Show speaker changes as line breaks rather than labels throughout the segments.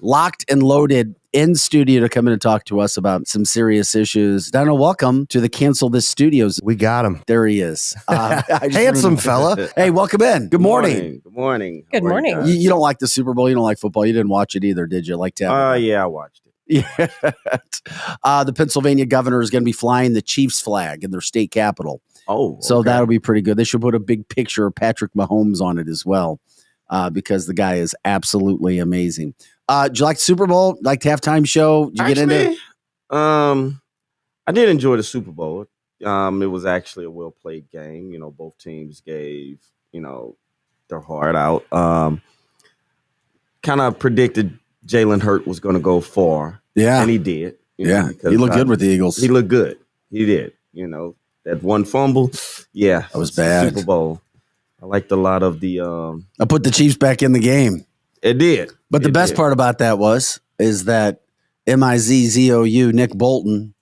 locked and loaded in studio to come in and talk to us about some serious issues. Donnell, welcome to the Cancel This Studios.
We got him.
There he is.
Handsome fella.
Hey, welcome in. Good morning.
Good morning.
Good morning.
You don't like the Super Bowl. You don't like football. You didn't watch it either, did you? Like Tabitha?
Yeah, I watched it.
Yeah. The Pennsylvania governor is going to be flying the Chiefs flag in their state capital.
Oh,
So
okay.
that'll be pretty good. They should put a big picture of Patrick Mahomes on it as well, because the guy is absolutely amazing. Did you like the Super Bowl? Like the halftime show? Did you get into it?
I did enjoy the Super Bowl. It was actually a well-played game. You know, both teams gave, their heart out. Kind of predicted Jalen Hurts was going to go far.
Yeah.
And he did.
He looked good with the Eagles.
He looked good. He did. That one fumble. Yeah.
That was bad.
Super Bowl. I liked a lot of the
I put the Chiefs back in the game.
It did.
But the best part about that is that MIZZOU, Nick Bolton,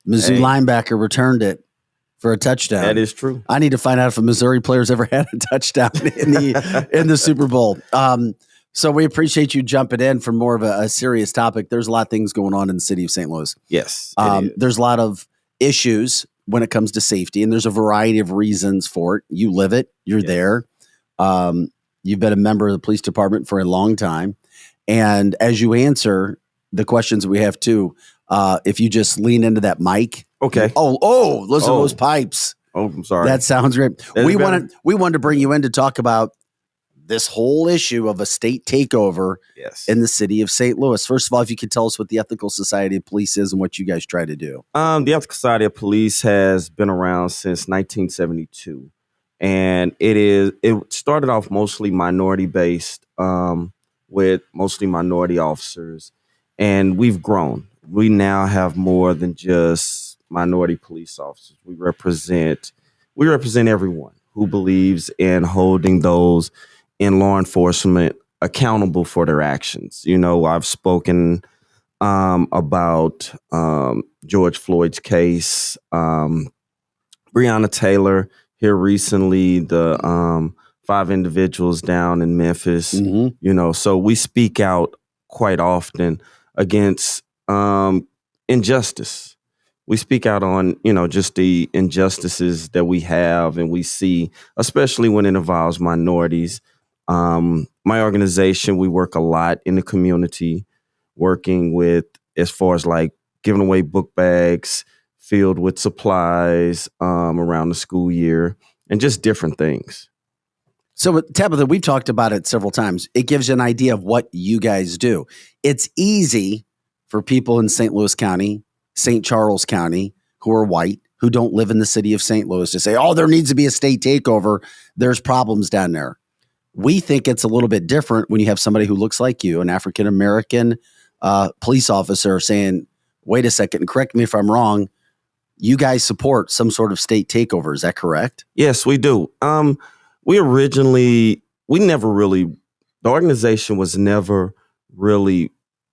Mizzou linebacker, returned it for a touchdown.
That is true.
I need to find out if a Missouri player's ever had a touchdown in the Super Bowl. So we appreciate you jumping in for more of a serious topic. There's a lot of things going on in the city of St. Louis.
Yes.
There's a lot of issues when it comes to safety, and there's a variety of reasons for it. You live it. You're there. You've been a member of the police department for a long time. And as you answer the questions we have too, if you just lean into that mic.
Okay.
Oh, listen to those pipes.
Oh, I'm sorry.
That sounds great. We wanted to bring you in to talk about this whole issue of a state takeover in the city of St. Louis. First of all, if you could tell us what the Ethical Society of Police is and what you guys try to do.
The Ethical Society of Police has been around since 1972. And it started off mostly minority based, with mostly minority officers, and we've grown. We now have more than just minority police officers. We represent everyone who believes in holding those in law enforcement accountable for their actions. I've spoken about George Floyd's case, Breonna Taylor. Here recently, the 5 individuals down in Memphis, so we speak out quite often against injustice. We speak out on, just the injustices that we have and we see, especially when it involves minorities. My organization, we work a lot in the community, working with, as far as like giving away book bags, filled with supplies around the school year, and just different things.
So, Tabitha, we've talked about it several times. It gives you an idea of what you guys do. It's easy for people in St. Louis County, St. Charles County, who are white, who don't live in the city of St. Louis, to say, oh, there needs to be a state takeover. There's problems down there. We think it's a little bit different when you have somebody who looks like you, an African-American police officer, saying, wait a second, and correct me if I'm wrong, you guys support some sort of state takeover. Is that correct?
Yes, we do. The organization was never really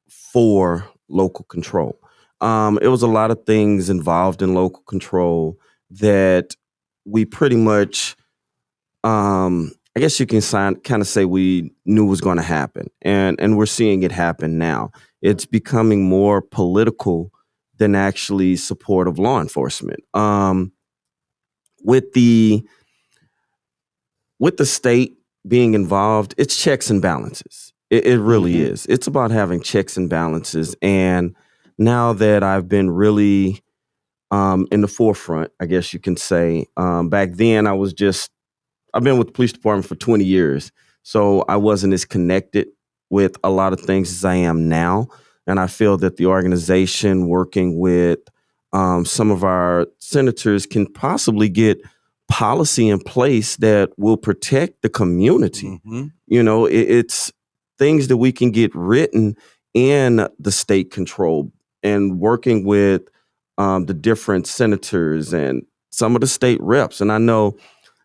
for local control. It was a lot of things involved in local control that we pretty much, I guess you can kind of say we knew was going to happen. And we're seeing it happen now. It's becoming more political than actually support of law enforcement. With the state being involved, it's checks and balances. It really is. It's about having checks and balances. And now that I've been really in the forefront, I guess you can say, back then I've been with the police department for 20 years. So I wasn't as connected with a lot of things as I am now. And I feel that the organization working with some of our senators can possibly get policy in place that will protect the community. It's things that we can get written in the state control, and working with the different senators and some of the state reps. And I know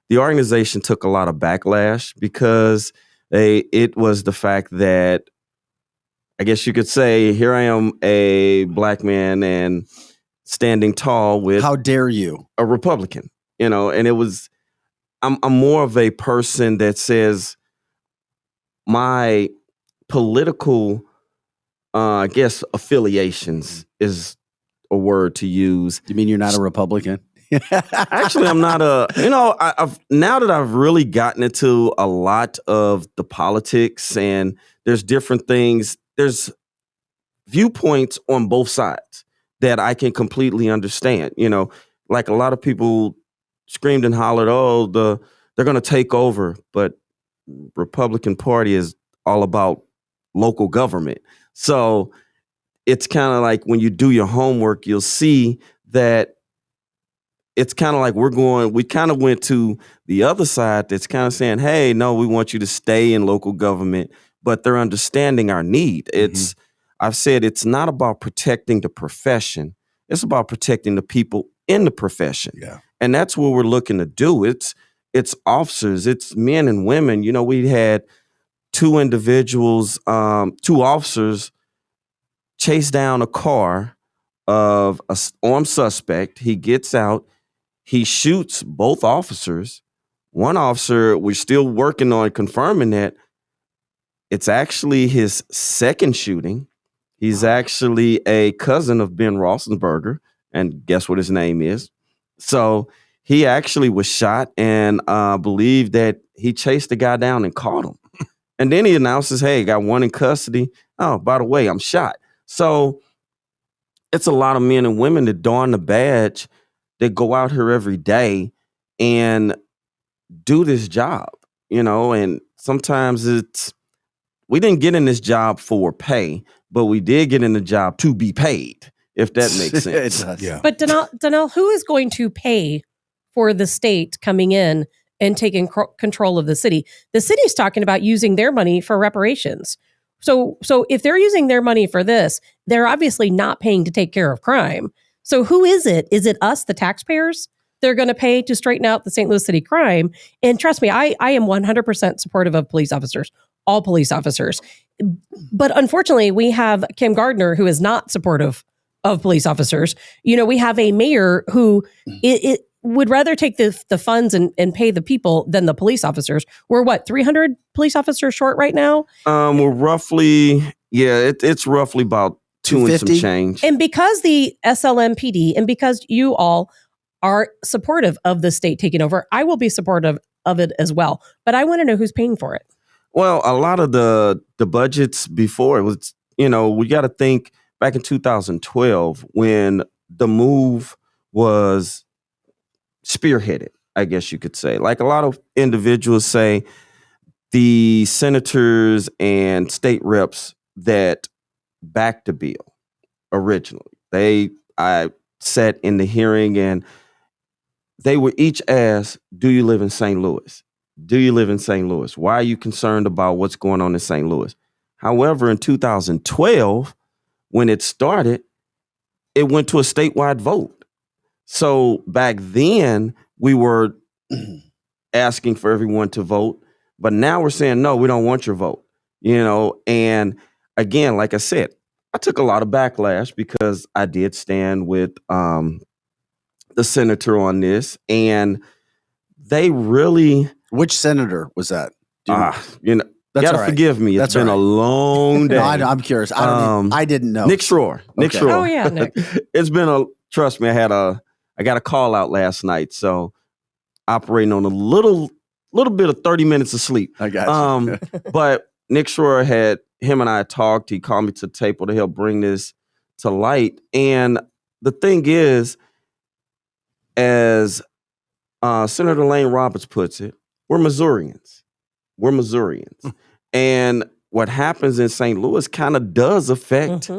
the organization took a lot of backlash because it was the fact that, I guess you could say, here I am, a black man, and standing tall with,
how dare you,
a Republican, and it was, I'm more of a person that says my political I guess affiliations is a word to use.
You mean you're not a Republican?
Actually, I'm not I've now that I've really gotten into a lot of the politics, and there's different things, there's viewpoints on both sides that I can completely understand. Like a lot of people screamed and hollered, "Oh, they're going to take over," but Republican Party is all about local government. So it's kind of like when you do your homework, you'll see that it's kind of like we kind of went to the other side that's kind of saying, hey, no, we want you to stay in local government, but they're understanding our need. I've said it's not about protecting the profession. It's about protecting the people in the profession.
Yeah.
And that's what we're looking to do. It's officers, it's men and women. We had two officers chase down a car of an armed suspect. He gets out. He shoots both officers. One officer, we're still working on confirming that it's actually his second shooting. He's actually a cousin of Ben Roethlisberger, and guess what his name is? So he actually was shot, and believed that he chased the guy down and caught him. And then he announces, hey, got one in custody. Oh, by the way, I'm shot. So it's a lot of men and women that don the badge, that go out here every day and do this job, and sometimes we didn't get in this job for pay, but we did get in the job to be paid, if that makes sense.
It does.
Yeah.
But Donnell, who is going to pay for the state coming in and taking control of the city? The city's talking about using their money for reparations. So if they're using their money for this, they're obviously not paying to take care of crime. So who is it? Is it us, the taxpayers? They're going to pay to straighten out the St. Louis City crime. And trust me, I am 100% supportive of police officers, all police officers. But unfortunately, we have Kim Gardner, who is not supportive of police officers. We have a mayor who it would rather take the funds and pay the people than the police officers. We're 300 police officers short right now?
We're roughly, it's roughly about 2 and some change.
And because the SLMPD and because you all are supportive of the state taking over, I will be supportive of it as well. But I want to know who's paying for it.
Well, a lot of the budgets before, it was, we got to think back in 2012 when the move was spearheaded, I guess you could say. Like a lot of individuals say, the senators and state reps that backed the bill originally, I sat in the hearing and they were each asked, do you live in St. Louis? Do you live in St. Louis? Why are you concerned about what's going on in St. Louis? However, in 2012, when it started, it went to a statewide vote. So back then, we were asking for everyone to vote. But now we're saying, no, we don't want your vote. And again, like I said, I took a lot of backlash because I did stand with the senator on this. And they really...
Which senator was that?
You gotta forgive me. It's been a long day.
No, I'm curious. I didn't know.
Nick Schroer. Nick Schroer.
Oh yeah, Nick.
It's been trust me, I got a call out last night, so operating on a little bit of 30 minutes of sleep.
I got you.
But Nick Schroer him and I talked. He called me to the table to help bring this to light. And the thing is, as Senator Lane Roberts puts it, we're Missourians. And what happens in St. Louis kind of does affect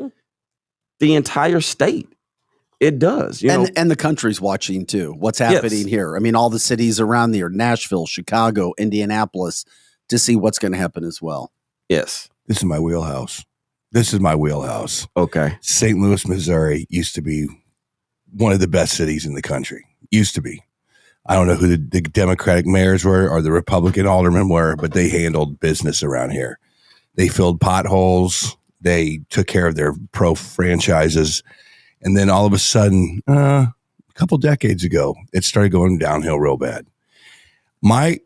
the entire state. It does.
And the country's watching too. What's happening here? I mean, all the cities around there, Nashville, Chicago, Indianapolis, to see what's going to happen as well.
Yes.
This is my wheelhouse.
Okay.
St. Louis, Missouri used to be one of the best cities in the country. Used to be. I don't know who the Democratic mayors were or the Republican aldermen were, but they handled business around here. They filled potholes. They took care of their pro franchises. And then all of a sudden, a couple decades ago, it started going downhill real bad. My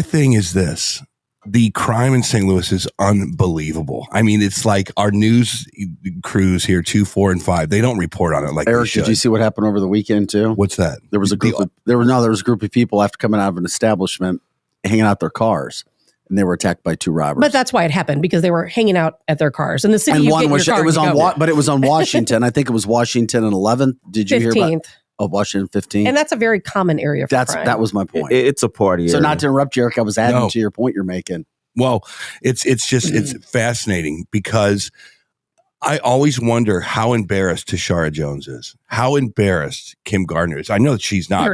thing is this. the crime in St. Louis is unbelievable. I mean, it's like our news crews here, 2, 4, and 5. They don't report on it like
Eric,
they should.
did you see what happened over the weekend too?
What's that?
There was a group. There was a group of people after coming out of an establishment, hanging out their cars, and they were attacked by 2 robbers.
But that's why it happened, because they were hanging out at their cars in the city.
And
you
one
get
was
your car
it was
and
on
go.
but it was on Washington. I think it was Washington and 11th. Did you
15th.
hear about? Oh, Washington 15th.
And that's a very common area for crime.
That was my point.
It's a party
So
area.
not to interrupt you, Eric, I was adding to your point you're making.
Well, it's fascinating because I always wonder how embarrassed Tashara Jones is, how embarrassed Kim Gardner is. I know that she's not.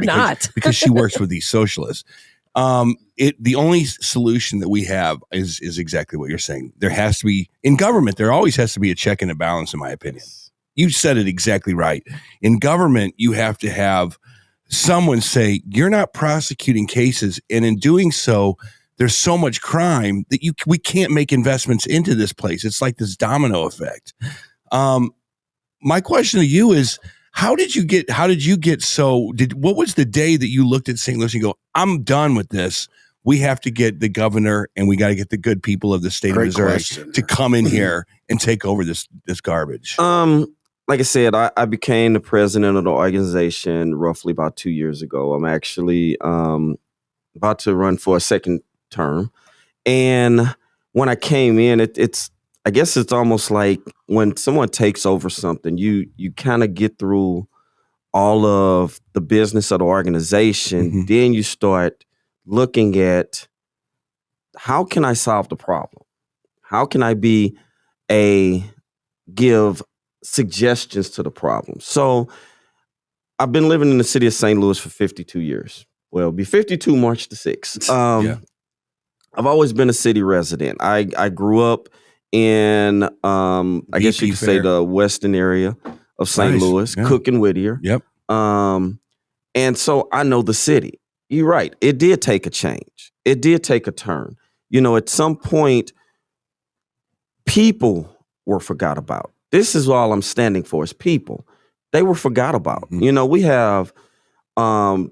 Because she works with these socialists. The only solution that we have is exactly what you're saying. There has to be, in government, there always has to be a check and a balance, in my opinion. You said it exactly right. In government, you have to have someone say, you're not prosecuting cases. And in doing so, there's so much crime that we can't make investments into this place. It's like this domino effect. My question to you is, what was the day that you looked at St. Louis and go, I'm done with this. We have to get the governor and we got to get the good people of the state of Missouri to come in here and take over this garbage.
Like I said, I became the president of the organization roughly about 2 years ago. I'm actually about to run for a second term. And when I came in, I guess it's almost like when someone takes over something, you kind of get through all of the business of the organization. Mm-hmm. Then you start looking at, how can I solve the problem? How can I give suggestions to the problem? So I've been living in the city of St. Louis for 52 years. Well, it'll be 52 March the 6th. I've always been a city resident. I grew up in, I guess you could say, the western area of St. Louis, Cook and Whittier.
Yep.
And so I know the city. You're right. It did take a change. It did take a turn. At some point, people were forgot about. This is all I'm standing for, is people. They were forgot about. Mm-hmm. We have our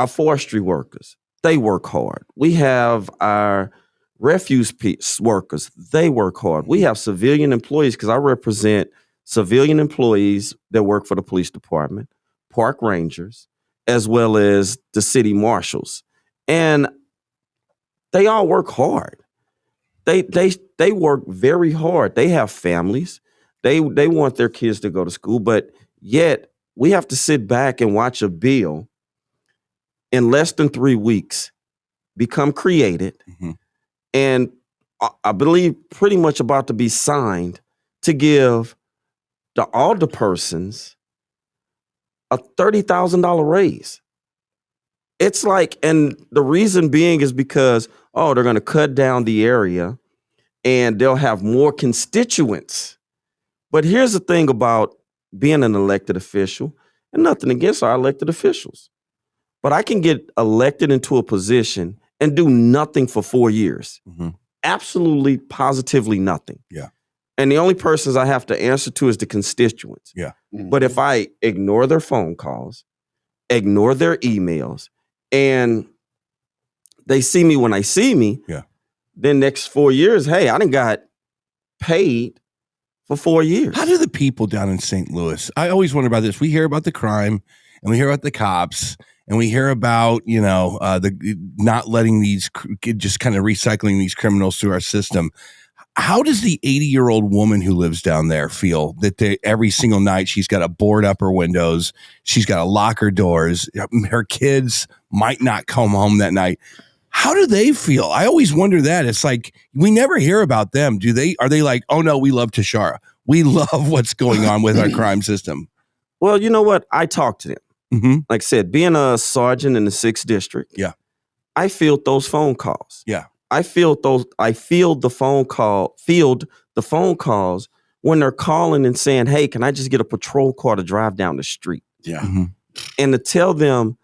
forestry workers. They work hard. We have our refuse workers. They work hard. We have civilian employees, because I represent civilian employees that work for the police department, park rangers, as well as the city marshals. And they all work hard. They work very hard. They have families. They want their kids to go to school, but yet we have to sit back and watch a bill in less than 3 weeks become created, mm-hmm. and I believe pretty much about to be signed to give the alderpersons a $30,000 raise. It's like, and the reason being is because, they're going to cut down the area and they'll have more constituents. But here's the thing about being an elected official, and nothing against our elected officials, but I can get elected into a position and do nothing for 4 years. Mm-hmm. Absolutely, positively nothing.
Yeah.
And the only persons I have to answer to is the constituents.
Yeah.
Mm-hmm. But if I ignore their phone calls, ignore their emails, and they see me when I see me, then next 4 years, hey, I done got paid for 4 years.
How do the people down in St. Louis, I always wonder about this. We hear about the crime and we hear about the cops and we hear about, the not letting these, just kind of recycling these criminals through our system. How does the 80-year-old woman who lives down there feel that every single night she's got to board up her windows, she's got to lock her doors, her kids might not come home that night? How do they feel? I always wonder that. It's like, we never hear about them. Are they like, oh no, we love Tashara. We love what's going on with our crime system?
Well, you know what? I talk to them.
Mm-hmm.
Like I said, being a sergeant in the 6th district, I field those phone calls.
Yeah.
I field the phone calls when they're calling and saying, hey, can I just get a patrol car to drive down the street?
Yeah. Mm-hmm.
And to tell them,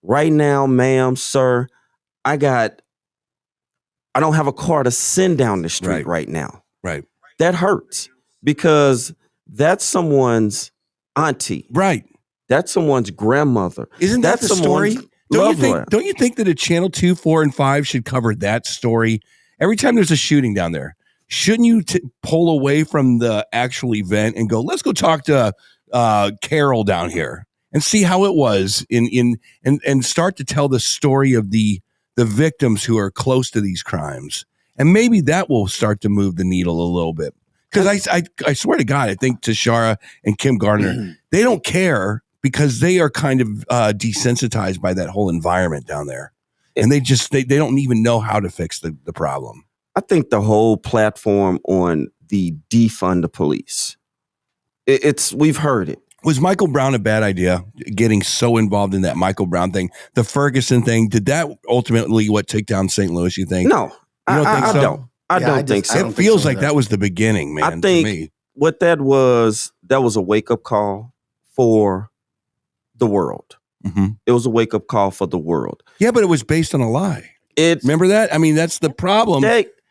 right now, ma'am, sir, I don't have a car to send down the street right now.
Right.
That hurts, because that's someone's auntie.
Right.
That's someone's grandmother.
Isn't that the story?
Love laugh.
Don't you think that a Channel 2, 4, and 5 should cover that story every time there's a shooting down there? Shouldn't you pull away from the actual event and go, let's go talk to Carol down here and see how it was and start to tell the story of the victims who are close to these crimes. And maybe that will start to move the needle a little bit. Because I swear to God, I think Tashara and Kim Gardner, they don't care because they are kind of desensitized by that whole environment down there. And they don't even know how to fix the problem.
I think the whole platform on the defund the police, we've heard it.
Was Michael Brown a bad idea? Getting so involved in that Michael Brown thing, the Ferguson thing, did that ultimately what took down St. Louis? You think?
No,
you don't think so?
I don't think so.
It feels like that was the beginning, man.
I think
to me.
What that was a wake up call for the world.
Mm-hmm.
It was a wake up call for the world.
Yeah, but it was based on a lie. Remember that? I mean, that's the problem.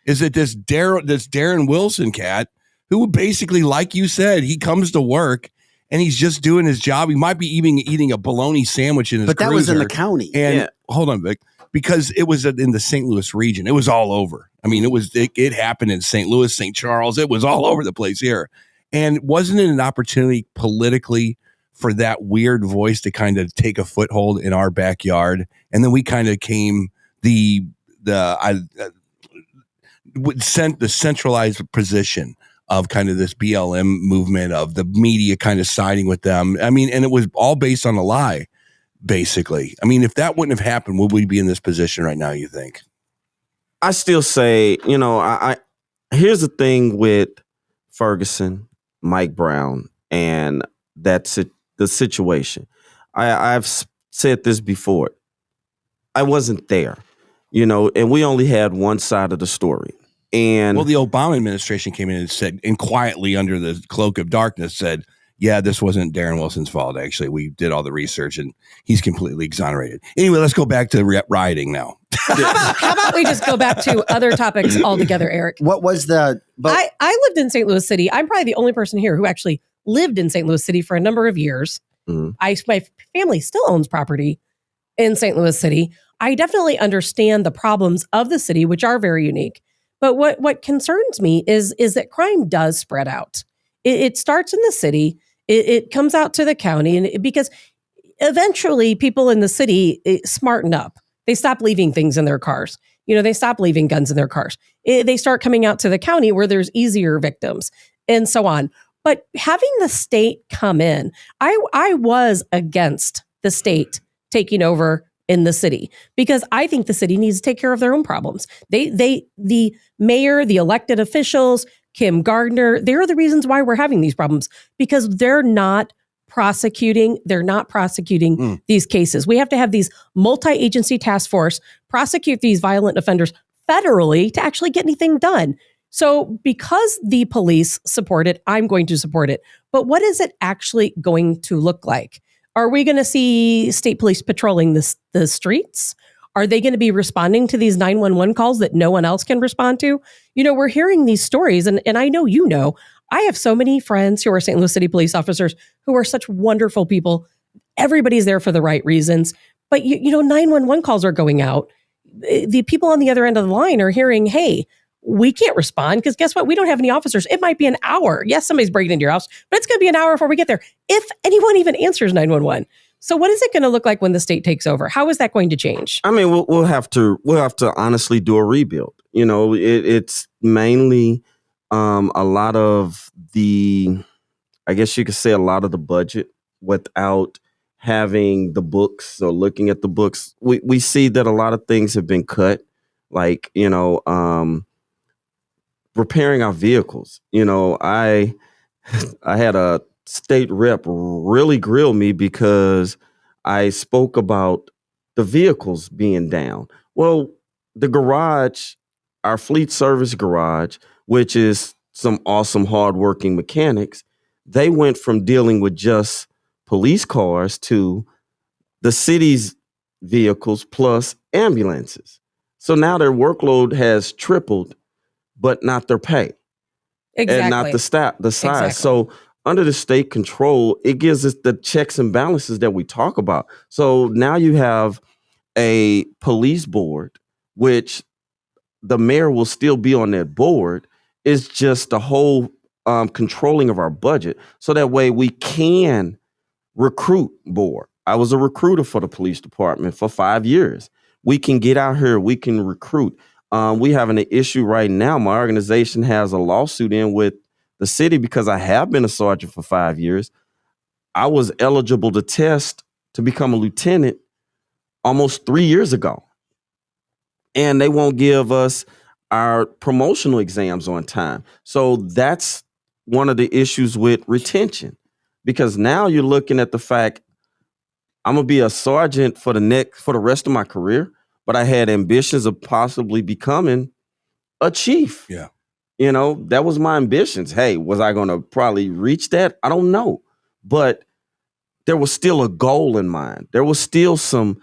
Is that this Darren Wilson cat who basically, like you said, he comes to work and he's just doing his job. He might be even eating a bologna sandwich in his
But that was in the county.
And hold on, Vic, because it was in the St. Louis region. It was all over. I mean, it happened in St. Louis, St. Charles. It was all over the place here. And wasn't it an opportunity politically for that weird voice to kind of take a foothold in our backyard? And then we kind of came the centralized position of kind of this BLM movement, of the media kind of siding with them. I mean, and it was all based on a lie, basically. I mean, if that wouldn't have happened, would we be in this position right now, you think?
I still say, I here's the thing with Ferguson, Mike Brown, and that's it, the situation. I've said this before. I wasn't there, and we only had one side of the story. And
the Obama administration came in and said, and quietly under the cloak of darkness said, yeah, this wasn't Darren Wilson's fault. Actually, we did all the research and he's completely exonerated. Anyway, let's go back to rioting now.
How about we just go back to other topics altogether, Eric?
What was
I lived in St. Louis City. I'm probably the only person here who actually lived in St. Louis City for a number of years.
Mm.
My family still owns property in St. Louis City. I definitely understand the problems of the city, which are very unique. But what concerns me is that crime does spread out. It starts in the city. It comes out to the county, and because eventually people in the city smarten up. They stop leaving things in their cars. They stop leaving guns in their cars. They start coming out to the county where there's easier victims and so on. But having the state come in, I was against the state taking over in the city, because I think the city needs to take care of their own problems. The mayor, the elected officials, Kim Gardner, they're the reasons why we're having these problems, because they're not prosecuting these cases. We have to have these multi-agency task force prosecute these violent offenders federally to actually get anything done. So because the police support it, I'm going to support it. But what is it actually going to look like? Are we going to see state police patrolling the streets? Are they going to be responding to these 911 calls that no one else can respond to? We're hearing these stories, and I know I have so many friends who are St. Louis City police officers who are such wonderful people. Everybody's there for the right reasons. But, 911 calls are going out. The people on the other end of the line are hearing, hey, we can't respond because guess what? We don't have any officers. It might be an hour. Yes, somebody's breaking into your house, but it's going to be an hour before we get there, if anyone even answers 911. So what is it going to look like when the state takes over? How is that going to change?
I mean, we'll have to honestly do a rebuild. It's mainly a lot of the, I guess you could say, a lot of the budget without having the books or looking at the books. We see that a lot of things have been cut, like, repairing our vehicles. I had a state rep really grill me because I spoke about the vehicles being down. Well, the garage, our fleet service garage, which is some awesome hardworking mechanics, they went from dealing with just police cars to the city's vehicles plus ambulances. So now their workload has tripled, but not their pay.
Exactly.
And not the size.
Exactly.
So under the state control, it gives us the checks and balances that we talk about. So now you have a police board, which the mayor will still be on that board. It's just the whole controlling of our budget, so that way we can recruit more. I was a recruiter for the police department for 5 years. We can get out here. We can recruit. We having an issue right now. My organization has a lawsuit in with the city because I have been a sergeant for 5 years. I was eligible to test to become a lieutenant almost 3 years ago. And they won't give us our promotional exams on time. So that's one of the issues with retention, because now you're looking at the fact I'm gonna be a sergeant for the rest of my career, but I had ambitions of possibly becoming a chief.
Yeah.
You know, that was my ambitions. Hey, was I gonna probably reach that? I don't know. But there was still a goal in mind. There was still some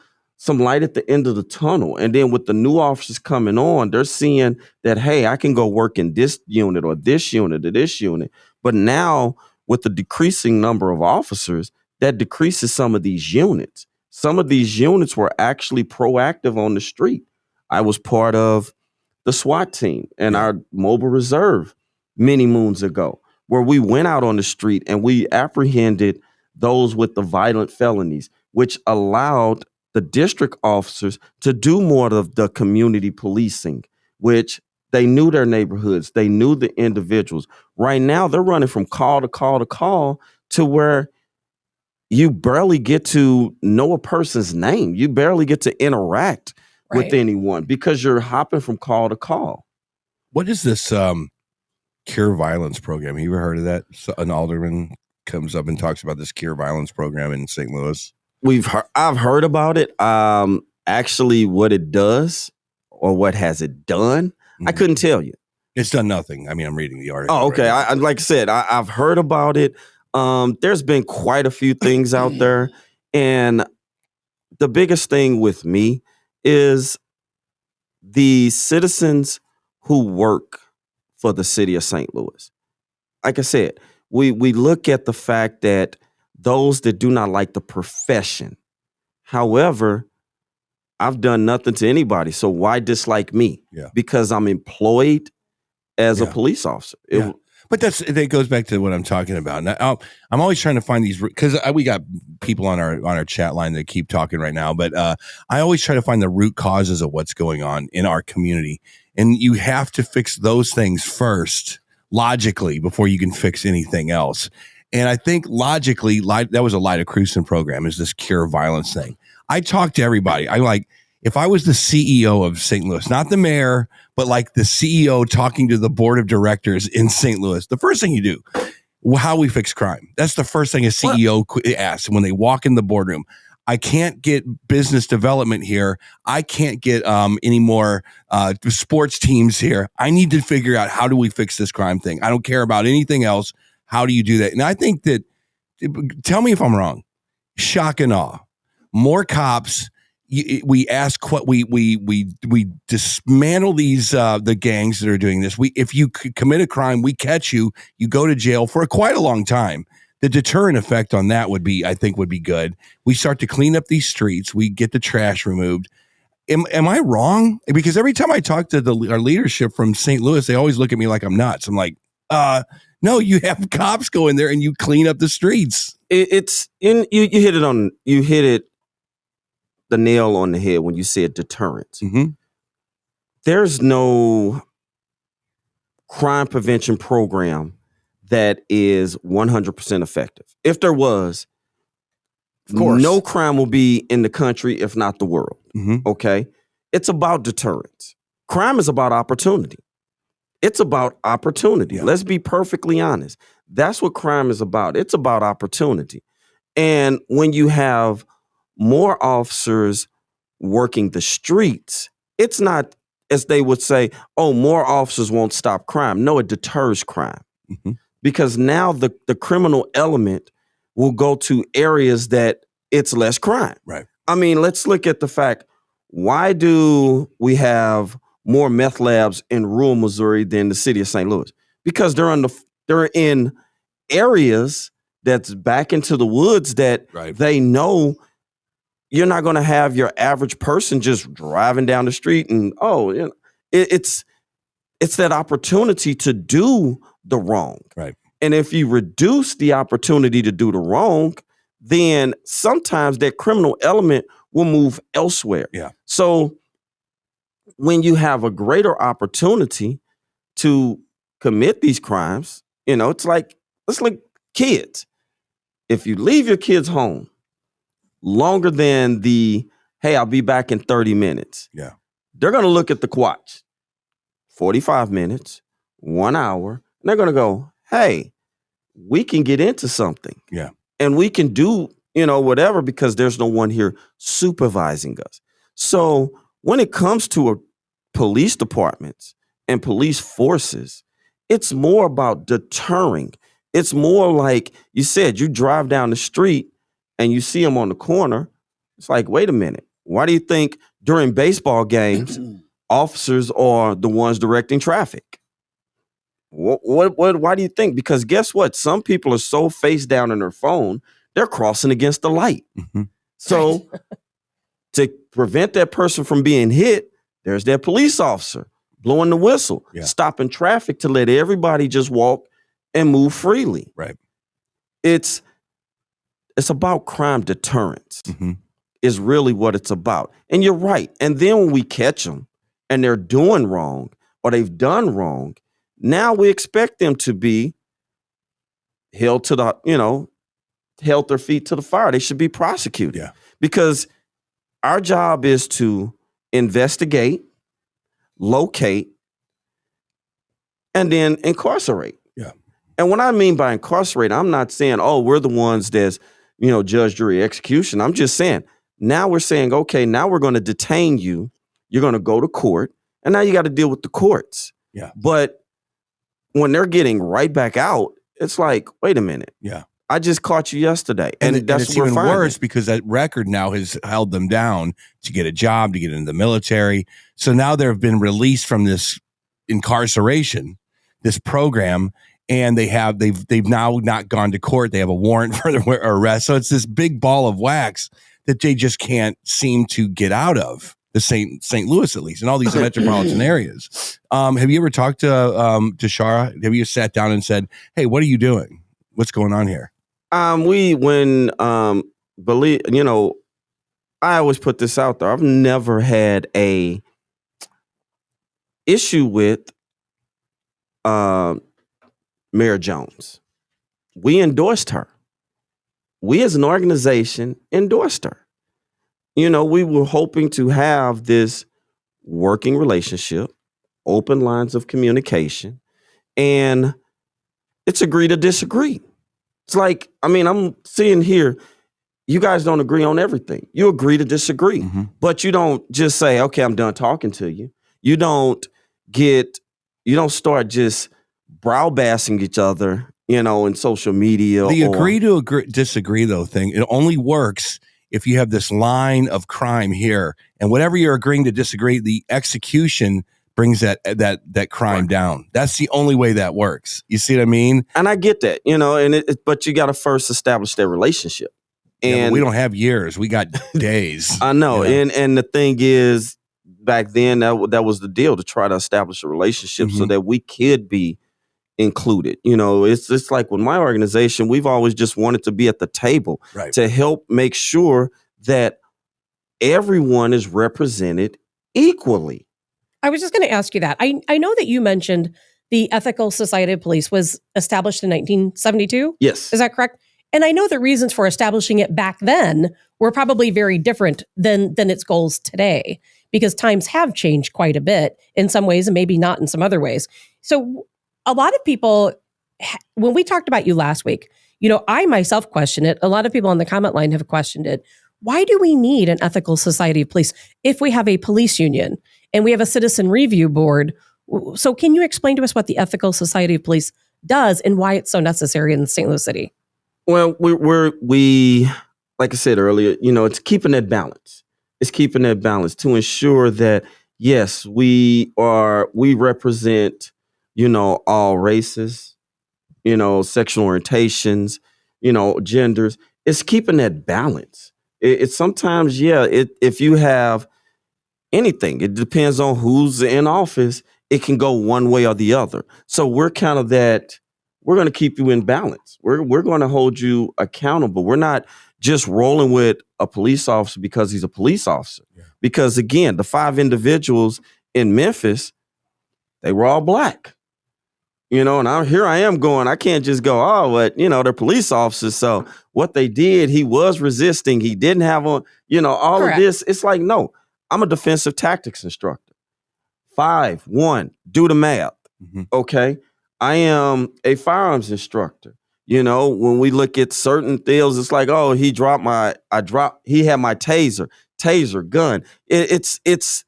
light at the end of the tunnel. And then with the new officers coming on, they're seeing that, hey, I can go work in this unit or this unit or this unit. But now with the decreasing number of officers, that decreases some of these units. Some of these units were actually proactive on the street. I was part of the SWAT team and our mobile reserve many moons ago, where we went out on the street and we apprehended those with the violent felonies, which allowed the district officers to do more of the community policing, which they knew their neighborhoods, they knew the individuals. Right now, they're running from call to call to call to where you barely get to know a person's name. You barely get to interact with anyone because you're hopping from call to call.
What is this cure violence program? Have you ever heard of that? So an alderman comes up and talks about this cure violence program in St. Louis.
I've heard about it. Actually, what it does or what has it done, I couldn't tell you.
It's done nothing. I mean, I'm reading the article.
Oh, okay. Right like I said, I've heard about it. There's been quite a few things out there. And the biggest thing with me is the citizens who work for the city of St. Louis. Like I said, we look at the fact that those that do not like the profession. However, I've done nothing to anybody. So why dislike me?
Yeah.
Because I'm employed as a police officer.
But that goes back to what I'm talking about. Now, I'm always trying to find these, because we got people on our chat line that keep talking right now. But I always try to find the root causes of what's going on in our community, and you have to fix those things first, logically, before you can fix anything else. And I think logically, that was a Lyda Crewson program, is this cure violence thing. I talk to everybody. I'm like, if I was the CEO of St. Louis, not the mayor, but like the CEO talking to the board of directors in St. Louis, the first thing you do, how we fix crime. That's the first thing a CEO asks when they walk in the boardroom. I can't get business development here. I can't get any more sports teams here. I need to figure out, how do we fix this crime thing? I don't care about anything else. How do you do that? And I think that, tell me if I'm wrong, shock and awe. More cops. We ask what we dismantle these the gangs that are doing this. If you commit a crime, we catch you. You go to jail for quite a long time. The deterrent effect on that would be good. We start to clean up these streets. We get the trash removed. Am I wrong? Because every time I talk to our leadership from St. Louis, they always look at me like I'm nuts. I'm like, no, you have cops go in there and you clean up the streets.
You hit it the nail on the head when you said deterrence.
Mm-hmm.
There's no crime prevention program that is 100% effective. If there was, of course, no crime will be in the country, if not the world.
Mm-hmm.
Okay? It's about deterrence. Crime is about opportunity. It's about opportunity. Yeah. Let's be perfectly honest. That's what crime is about. It's about opportunity. And when you have more officers working the streets, it's not, as they would say, oh, more officers won't stop crime. No, it deters crime.
Mm-hmm.
Because now the criminal element will go to areas that it's less crime.
Right.
I mean, let's look at the fact, why do we have more meth labs in rural Missouri than the city of St. Louis? Because they're in areas that's back into the woods that they know you're not going to have your average person just driving down the street and, it's that opportunity to do the wrong.
Right.
And if you reduce the opportunity to do the wrong, then sometimes that criminal element will move elsewhere.
Yeah.
So when you have a greater opportunity to commit these crimes, it's like kids. If you leave your kids home longer than hey, I'll be back in 30 minutes.
Yeah.
They're going to look at the watch. 45 minutes, 1 hour, and they're going to go, hey, we can get into something.
Yeah.
And we can do, whatever, because there's no one here supervising us. So when it comes to police departments and police forces, it's more about deterring. It's more like you said, you drive down the street and you see them on the corner. It's like, wait a minute. Why do you think during baseball games, officers are the ones directing traffic? Why do you think? Because guess what? Some people are so face down on their phone, they're crossing against the light.
Mm-hmm.
So to prevent that person from being hit, there's that police officer blowing the whistle, stopping traffic to let everybody just walk and move freely.
Right.
It's about crime deterrence.
Mm-hmm.
Is really what it's about. And you're right. And then when we catch them and they're doing wrong or they've done wrong, now we expect them to be held to held their feet to the fire. They should be prosecuted.
Yeah.
Because our job is to investigate, locate, and then incarcerate.
Yeah.
And what I mean by incarcerate, I'm not saying, we're the ones that's, judge, jury, execution. I'm just saying, now we're saying, okay, now we're going to detain you. You're going to go to court. And now you got to deal with the courts.
Yeah.
But when they're getting right back out, it's like, wait a minute.
Yeah.
I just caught you yesterday. And that's
it's even worse because that record now has held them down to get a job, to get into the military. So now they've been released from this incarceration, this program, and they've now not gone to court. They have a warrant for their arrest. So it's this big ball of wax that they just can't seem to get out of, the St. Louis, at least, in all these metropolitan areas. Have you ever talked to Shara? Have you sat down and said, hey, what are you doing? What's going on here?
I always put this out there. I've never had a issue with Mayor Jones. We endorsed her. We as an organization endorsed her. We were hoping to have this working relationship, open lines of communication, and it's agree to disagree. It's like, I'm seeing here, you guys don't agree on everything. You agree to disagree, but you don't just say, okay, I'm done talking to you. You don't start just brow-bassing each other, in social media.
The agree to disagree, though, thing, it only works if you have this line of crime here, and whatever you're agreeing to disagree, the execution brings that crime down. That's the only way that works. You see what I mean?
And I get that, but you got to first establish that relationship. And
we don't have years. We got days.
I know. And the thing is, back then, that was the deal, to try to establish a relationship so that we could be included. It's just like with my organization, we've always just wanted to be at the table to help make sure that everyone is represented equally.
I was just going to ask you that. I know that you mentioned the Ethical Society of Police was established in 1972.
Yes.
Is that correct? And I know the reasons for establishing it back then were probably very different than its goals today, because times have changed quite a bit in some ways and maybe not in some other ways. So a lot of people, when we talked about you last week, I myself question it. A lot of people on the comment line have questioned it. Why do we need an Ethical Society of Police if we have a police union and we have a citizen review board? So can you explain to us what the Ethical Society of Police does and why it's so necessary in St. Louis City?
Well, we like I said earlier, it's keeping that balance. It's keeping that balance to ensure that, yes, we represent, all races, sexual orientations, genders. It's keeping that balance. It's sometimes, if you have anything, it depends on who's in office. It can go one way or the other. So we're kind of that. We're going to keep you in balance. We're going to hold you accountable. We're not just rolling with a police officer because he's a police officer. Yeah. Because again, the 5 individuals in Memphis, they were all black. And here I am going, I can't just go, they're police officers. So what they did, he was resisting. He didn't have on, all Correct. Of this. It's like, no, I'm a defensive tactics instructor. 5, 1, do the math. Mm-hmm. Okay. I am a firearms instructor. When we look at certain things, it's like, oh, he had my taser gun. It's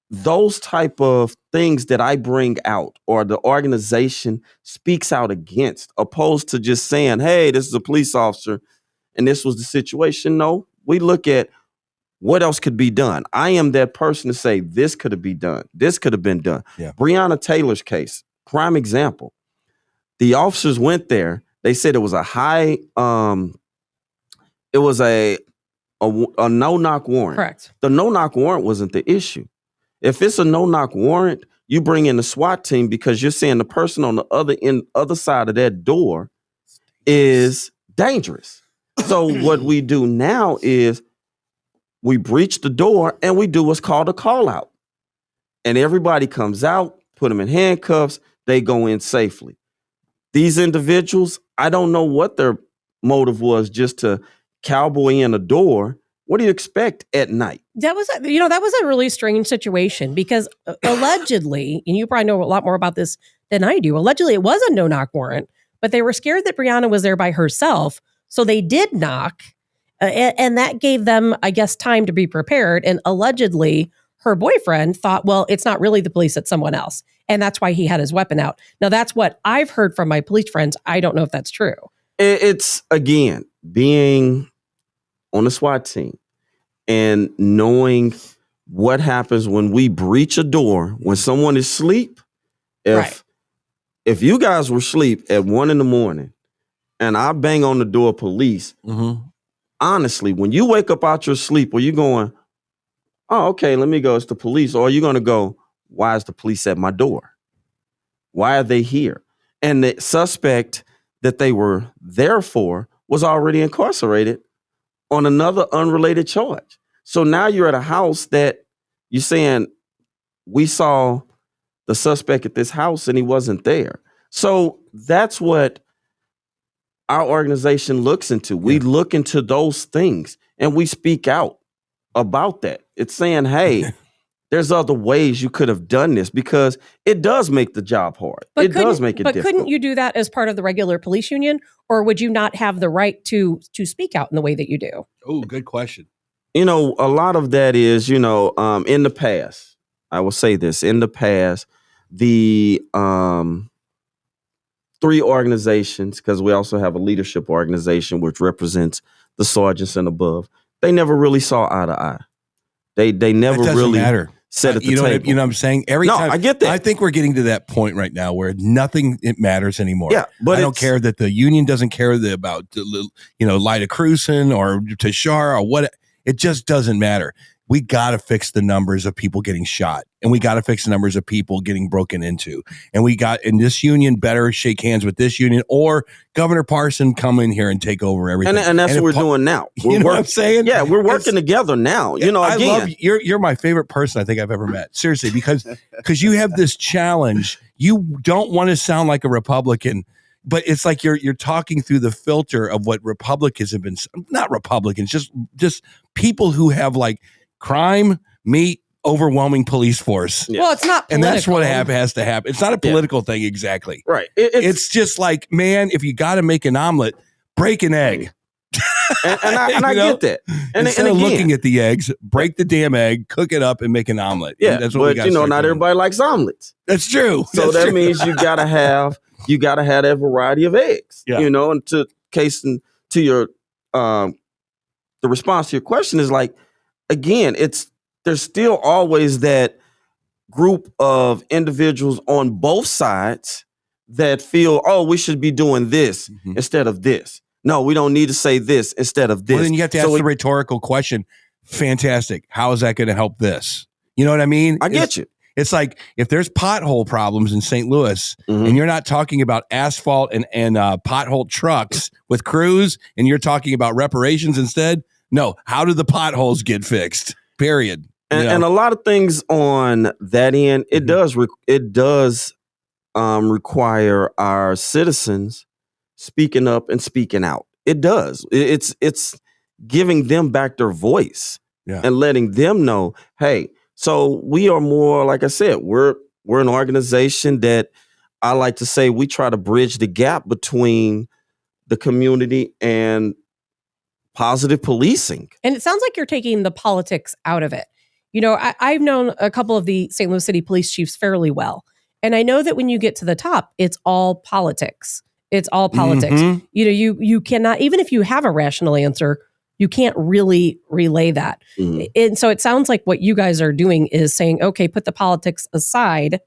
those type of things that I bring out or the organization speaks out against, opposed to just saying, hey, this is a police officer and this was the situation. No, we look at what else could be done. I am that person to say this could have been done. This could have been done. Yeah. Breonna Taylor's case, prime example. The officers went there. They said it was a no-knock warrant. Correct. The no-knock warrant wasn't the issue. If it's a no-knock warrant, you bring in the SWAT team because you're saying the person on the other side of that door is dangerous. So what we do now is we breach the door and we do what's called a call out. And everybody comes out, put them in handcuffs, they go in safely. These individuals, I don't know what their motive was, just to cowboy in a door. What do you expect at night?
That was a really strange situation because allegedly, and you probably know a lot more about this than I do, allegedly it was a no-knock warrant, but they were scared that Breonna was there by herself. So they did knock, and that gave them, I guess, time to be prepared. And allegedly, her boyfriend thought, well, it's not really the police, it's someone else. And that's why he had his weapon out. Now, that's what I've heard from my police friends. I don't know if that's true.
It's, again, being on the SWAT team and knowing what happens when we breach a door, when someone is asleep. If you guys were asleep at 1 a.m. and I bang on the door of police, honestly, when you wake up out your sleep, are you going, oh, okay, let me go, it's the police? Or are you going to go, why is the police at my door? Why are they here? And the suspect that they were there for was already incarcerated on another unrelated charge. So now you're at a house that you're saying, we saw the suspect at this house and he wasn't there. So that's what our organization looks into. We look into those things and we speak out about that. It's saying, hey, there's other ways you could have done this, because it does make the job hard. It does make it difficult. But
couldn't you do that as part of the regular police union, or would you not have the right to speak out in the way that you do?
Oh, good question.
A lot of that is, in the past, I will say this, in the past, the 3 organizations, because we also have a leadership organization which represents the sergeants and above, they never really saw eye to eye. They never really said at the table.
You know what I'm saying? Every time,
I get that.
I think we're getting to that point right now where it matters anymore.
Yeah, but
I don't care that the union doesn't care about Lyda Cruson or Tashara or what. It just doesn't matter. We got to fix the numbers of people getting shot, and we got to fix the numbers of people getting broken into. And this union better shake hands with this union, or Governor Parson come in here and take over everything.
And that's what we're doing now.
You know what I'm saying?
Yeah, we're working together now.
I love you. You're my favorite person I think I've ever met. Seriously, because you have this challenge. You don't want to sound like a Republican, but it's like you're talking through the filter of what Republicans have been. Not Republicans, just people who have like crime meet overwhelming police force.
Yeah. Well, it's not political.
And that's what has to happen. It's not a political thing exactly.
Right.
It's just like, man, if you got to make an omelet, break an egg.
And I get that.
Instead of looking at the eggs, break the damn egg, cook it up, and make an omelet.
Yeah,
that's what
but not everybody likes omelets.
That's true.
So that means you gotta have that variety of eggs. Yeah. And to your the response to your question is like, again, there's still always that group of individuals on both sides that feel, oh, we should be doing this instead of this. No, we don't need to say this instead of this.
Well, then you have to ask the rhetorical question. Fantastic. How is that going to help this? You know what I mean?
I get you.
It's like if there's pothole problems in St. Louis and you're not talking about asphalt and pothole trucks with crews and you're talking about reparations instead. No, how do the potholes get fixed? Period.
And a lot of things on that end, it does require our citizens speaking up and speaking out. It does. It's giving them back their voice and letting them know, hey, so we are more, like I said, we're an organization that I like to say we try to bridge the gap between the community and positive policing.
And it sounds like you're taking the politics out of it. You know, I've known a couple of the St. Louis City police chiefs fairly well. And I know that when you get to the top, it's all politics. It's all politics. You know, you cannot, even if you have a rational answer, you can't really relay that. And so it sounds like what you guys are doing is saying, okay, put the politics aside.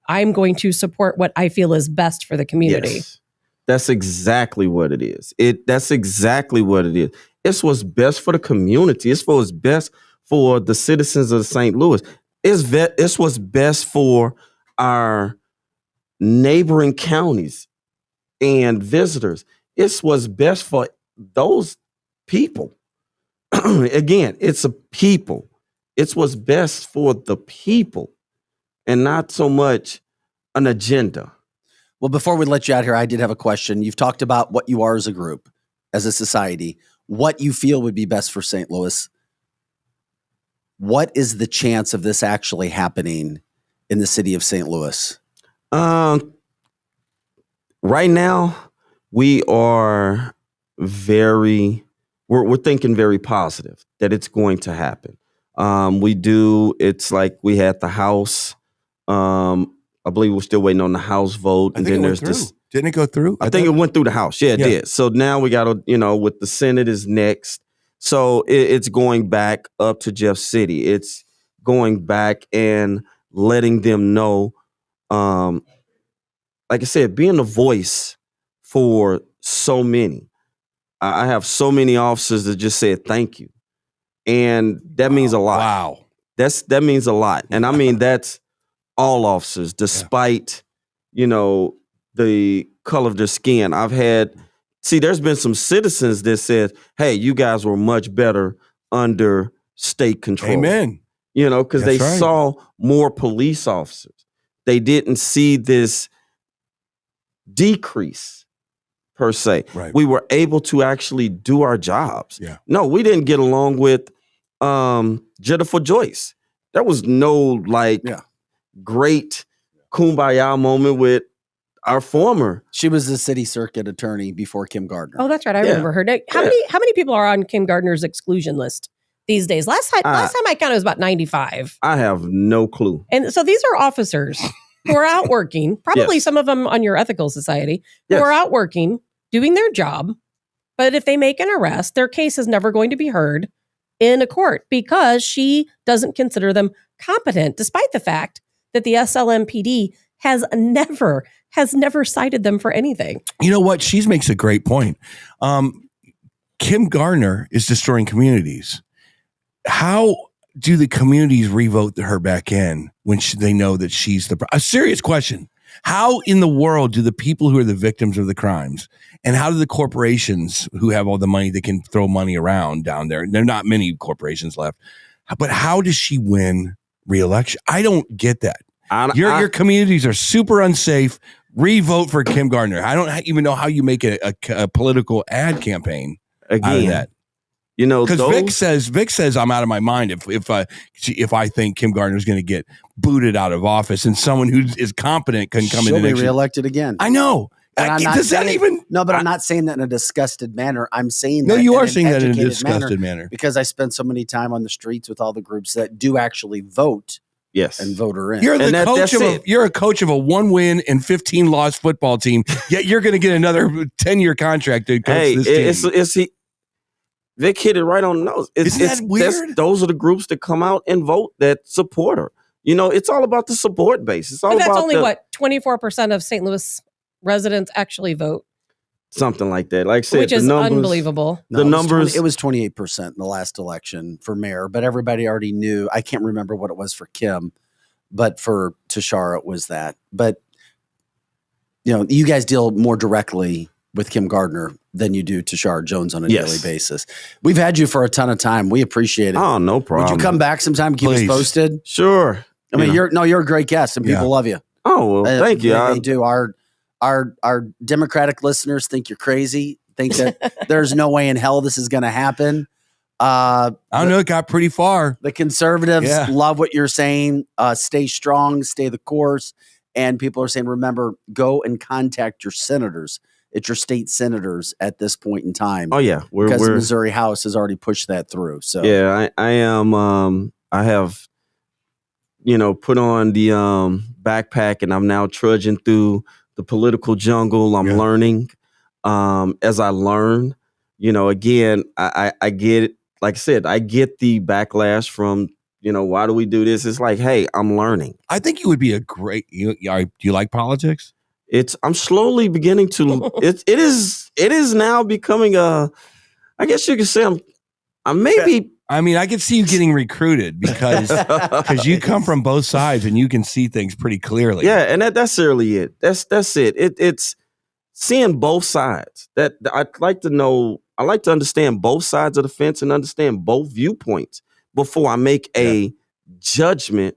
I'm going to support what I feel is best for the community.
Yes. That's exactly what it is. That's exactly what it is. It's what's best for the community. It's what's best for the citizens of St. Louis. It's what's best for our neighboring counties and visitors. It's what's best for those people. Again, it's a people. It's what's best for the people and not so much an agenda.
Well, before we let you out here, I did have a question. You've talked about what you are as a group, as a society, what you feel would be best for St. Louis. What is the chance of this actually happening in the city of St. Louis?
Right now, we are we're thinking very positive that it's going to happen. It's like we had the House. I believe we're still waiting on the House vote. And then there's this.
Didn't it go through?
I think it went through the House. Yeah, it did. So now we got to, with the Senate is next. So it's going back up to Jeff City. It's going back and letting them know, like I said, being a voice for so many. I have so many officers that just said thank you. And that means a lot.
Wow.
That means a lot. And I mean, that's all officers, despite, the color of their skin. There's been some citizens that said, hey, you guys were much better under state control.
Amen.
Because they saw more police officers. They didn't see this decrease per se.
Right.
We were able to actually do our jobs.
Yeah.
No, we didn't get along with Jennifer Joyce. There was no great kumbaya moment with our former.
She was the city circuit attorney before Kim Gardner.
Oh, that's right. I remember her. Now, how many people are on Kim Gardner's exclusion list these days? Last time I counted, it was about 95.
I have no clue.
And so these are officers who are out working, probably some of them on your ethical society, who are out working, doing their job. But if they make an arrest, their case is never going to be heard in a court because she doesn't consider them competent, despite the fact that the SLMPD has never cited them for anything.
You know what? She makes a great point. Kim Gardner is destroying communities. How do the communities revote her back in when they know that she's a serious question? How in the world do the people who are the victims of the crimes and how do the corporations who have all the money that can throw money around down there? There are not many corporations left, but how does she win re-election? I don't get that. Your communities are super unsafe. Revote for Kim Gardner. I don't even know how you make a political ad campaign out of that. Because Vic says I'm out of my mind if I think Kim Gardner is going to get booted out of office and someone who is competent can come in and
be reelected again.
I know.
But I'm not saying that in a disgusted manner. I'm saying
no,
that
you are saying that in a disgusted manner
because I spend so many time on the streets with all the groups that do actually vote.
Yes,
and vote her in.
You're you're a coach of a 1-win and 15 loss football team. Yet you're going to get another 10-year contract to coach this team.
Vic hit it right on the nose.
Isn't that weird?
Those are the groups that come out and vote that support her. It's all about the support base. It's all
but that's
about
only 24% of St. Louis residents actually vote.
something like that. Like I said,
which is
the numbers,
unbelievable.
The numbers.
It was 28% in the last election for mayor, but everybody already knew. I can't remember what it was for Kim, but for Tashara it was that. But you guys deal more directly with Kim Gardner than you do Tashara Jones on a daily basis. We've had you for a ton of time. We appreciate it.
Oh, no problem.
Would you come back sometime? Keep us posted.
Sure.
I mean, you're a great guest, and people love you.
Oh well, thank you.
They do. Our Democratic listeners think you're crazy. Think that there's no way in hell this is going to happen.
I don't know. It got pretty far.
The conservatives love what you're saying. Stay strong, stay the course. And people are saying, remember, go and contact your senators. It's your state senators at this point in time.
Oh yeah,
because the Missouri House has already pushed that through. So
yeah, I am. I have, put on the backpack, and I'm now trudging through the political jungle. I'm learning. As I learn, again, I get it. Like I said, I get the backlash from, why do we do this? It's like, hey, I'm learning.
I think you would be a great. Do you like politics?
I'm slowly beginning to. It is now becoming a. I guess you could say I'm maybe.
I mean, I can see you getting recruited because you come from both sides and you can see things pretty clearly.
Yeah, and that's really it. That's it. It's seeing both sides. That I'd like to know. I like to understand both sides of the fence and understand both viewpoints before I make a judgment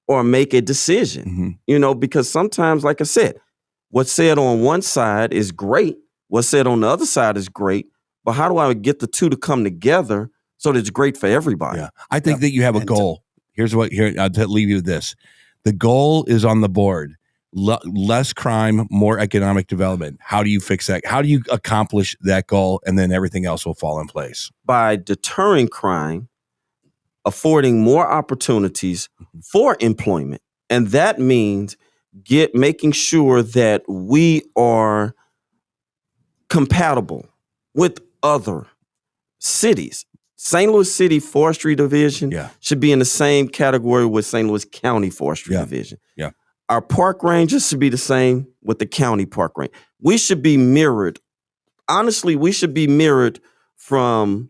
or make a decision. Because sometimes, like I said, what's said on one side is great. What's said on the other side is great. But how do I get the two to come together so that it's great for everybody?
Yeah. I think that you have a goal. I'll leave you with this. The goal is on the board. Less crime, more economic development. How do you fix that? How do you accomplish that goal? And then everything else will fall in place.
By deterring crime, affording more opportunities for employment. And that means making sure that we are compatible with other cities. St. Louis City Forestry Division should be in the same category with St. Louis County Forestry Division.
Yeah.
Our park ranges should be the same with the county park range. We should be mirrored. Honestly, we should be mirrored from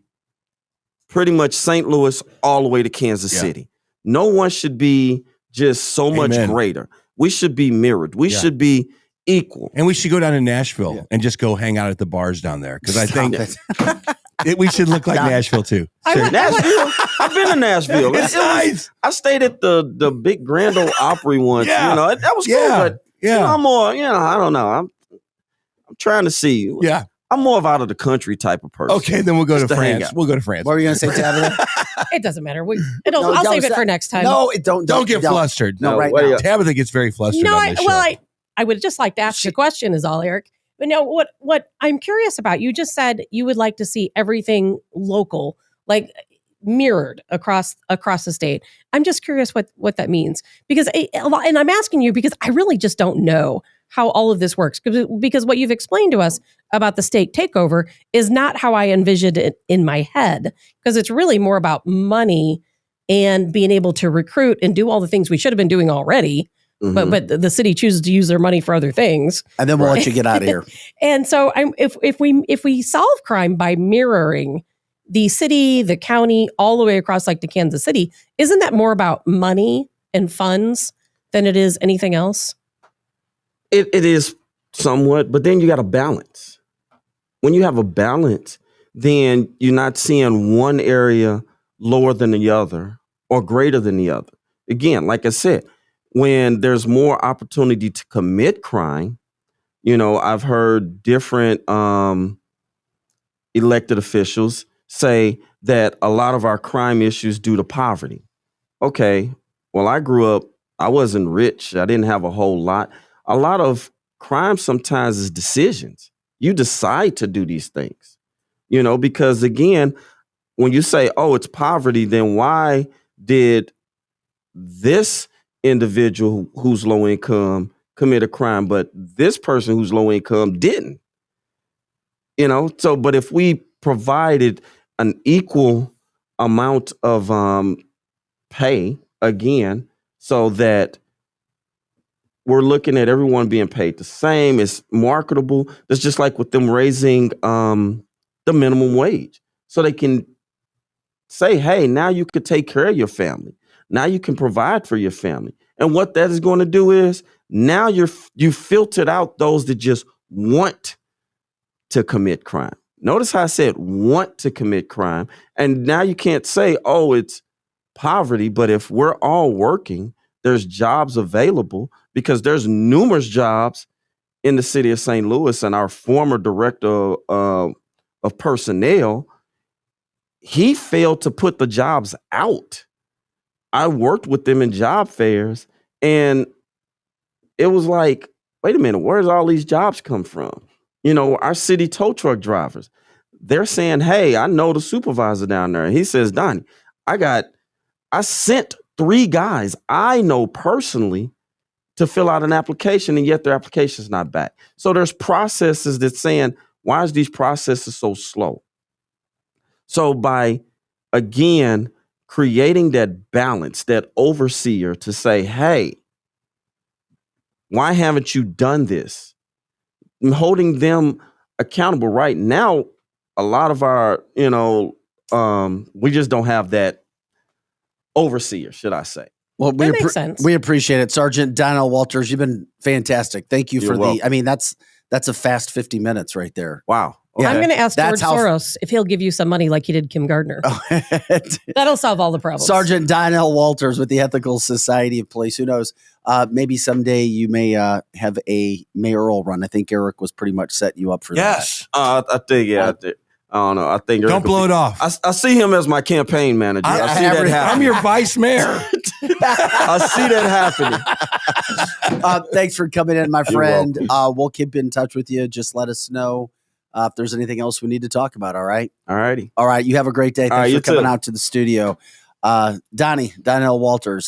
pretty much St. Louis all the way to Kansas City. No one should be just so much greater. We should be mirrored. We should be equal.
And we should go down to Nashville and just go hang out at the bars down there. Because I think we should look like Nashville too.
Nashville? I've been to Nashville.
It's nice.
I stayed at the big Grand Ole Opry once. That was cool. But I'm more, I don't know. I'm trying to see.
Yeah.
I'm more of out of the country type of person.
Okay, then we'll go to France. We'll go to France.
What were you going to say, Tabitha?
It doesn't matter. I'll save it for next time.
No,
don't get flustered.
No, right now.
Tabitha gets very flustered.
No,
on this show.
I would just like to ask a question is all, Eric. But no, what I'm curious about, you just said you would like to see everything local, like mirrored across the state. I'm just curious what that means. Because, and I'm asking you because I really just don't know how all of this works. Because what you've explained to us about the state takeover is not how I envisioned it in my head. Because it's really more about money and being able to recruit and do all the things we should have been doing already. But the city chooses to use their money for other things,
and then we'll let you get out of here.
And so, if we solve crime by mirroring the city, the county, all the way across, like to Kansas City, isn't that more about money and funds than it is anything else?
It is somewhat, but then you got a balance. When you have a balance, then you're not seeing one area lower than the other or greater than the other. Again, like I said. When there's more opportunity to commit crime, I've heard different elected officials say that a lot of our crime issues due to poverty. Okay, well, I grew up, I wasn't rich. I didn't have a whole lot. A lot of crime sometimes is decisions. You decide to do these things, because again, when you say, oh, it's poverty, then why did this individual who's low income commit a crime, but this person who's low income didn't? So, but if we provided an equal amount of pay, again, so that we're looking at everyone being paid the same. It's marketable. It's just like with them raising the minimum wage, so they can say, hey, now you could take care of your family. Now you can provide for your family. And what that is going to do is now you filtered out those that just want to commit crime. Notice how I said want to commit crime. And now you can't say, oh, it's poverty. But if we're all working, there's jobs available, because there's numerous jobs in the city of St. Louis. And our former director of personnel, he failed to put the jobs out. I worked with them in job fairs, and it was like, wait a minute, where's all these jobs come from? You know, our city tow truck drivers, they're saying, hey, I know the supervisor down there. And he says, Donnie, I sent 3 guys I know personally to fill out an application, and yet their application's not back. So there's processes that's saying, why is these processes so slow? So by, again, creating that balance, that overseer to say, hey, why haven't you done this? And holding them accountable. Right now, a lot of our, we just don't have that overseer, should I say.
Well,
That makes sense.
we appreciate it. Sergeant Donnell Walters, you've been fantastic. Thank you
You're
for
welcome.
I mean, that's a fast 50 minutes right there.
Wow.
Yeah.
I'm going to ask George
That's how-
Soros if he'll give you some money like he did Kim Gardner. That'll solve all the problems.
Sergeant Donnell Walters with the Ethical Society of Police. Who knows? Maybe someday you may have a mayoral run. I think Eric was pretty much setting you up for
Yes.
I think, I don't know. I think
Don't blow it off.
I see him as my campaign manager. I see that happening.
I'm your vice mayor.
I see that happening.
Thanks for coming in, my
You're
friend.
welcome.
We'll keep in touch with you. Just let us know if there's anything else we need to talk about. All right.
All righty.
All right. You have a great day.
All right,
Thanks
you
for coming
too.
out to the studio. Donnell Walters.